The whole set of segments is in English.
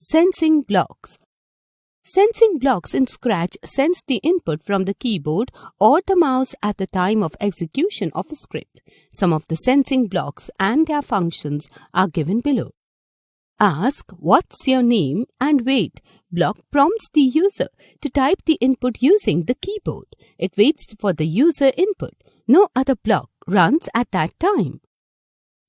Sensing blocks. Sensing blocks in Scratch sense the input from the keyboard or the mouse at the time of execution of a script. Some of the sensing blocks and their functions are given below. Ask "What's your name?" and wait block prompts the user to type the input using the keyboard. It waits for the user input. No other block runs at that time.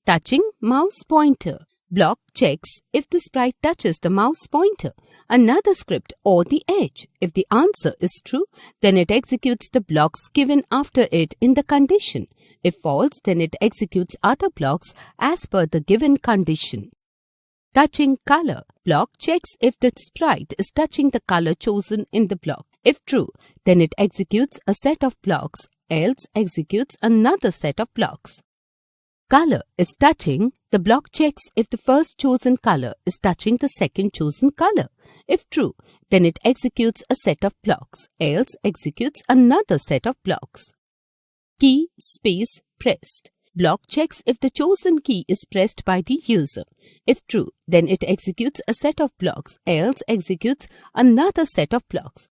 Touching mouse pointer. Block checks if the sprite touches the mouse pointer, another script or the edge. If the answer is true, then it executes the blocks given after it in the condition. If false, then it executes other blocks as per the given condition. Touching color. Block checks if the sprite is touching the color chosen in the block. If true, then it executes a set of blocks, else executes another set of blocks. Color is touching. The block checks if the first chosen color is touching the second chosen color. If true, then it executes a set of blocks, else executes another set of blocks. Key space pressed. Block checks if the chosen key is pressed by the user. If true, then it executes a set of blocks, else executes another set of blocks.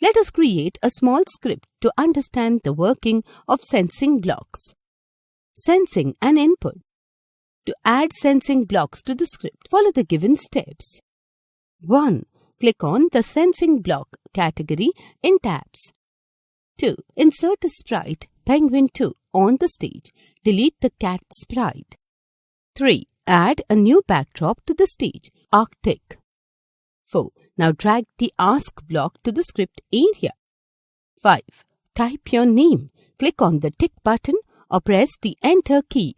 Let us create a small script to understand the working of sensing blocks. Sensing an input. To add sensing blocks to the script, follow the given steps. 1. Click on the sensing block category in tabs. 2. Insert a sprite Penguin 2 on the stage. Delete the cat sprite. 3. Add a new backdrop to the stage, Arctic. 4. Now drag the Ask block to the script area. 5. Type your name. Click on the tick button or press the Enter key.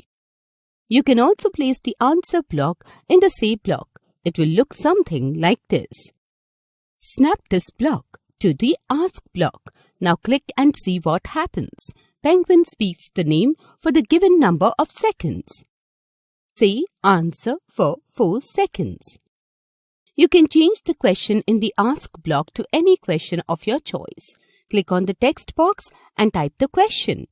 You can also place the Answer block in the Say block. It will look something like this. Snap this block to the Ask block. Now click and see what happens. Penguin speaks the name for the given number of seconds. Say answer for 4 seconds. You can change the question in the Ask block to any question of your choice. Click on the text box and type the question.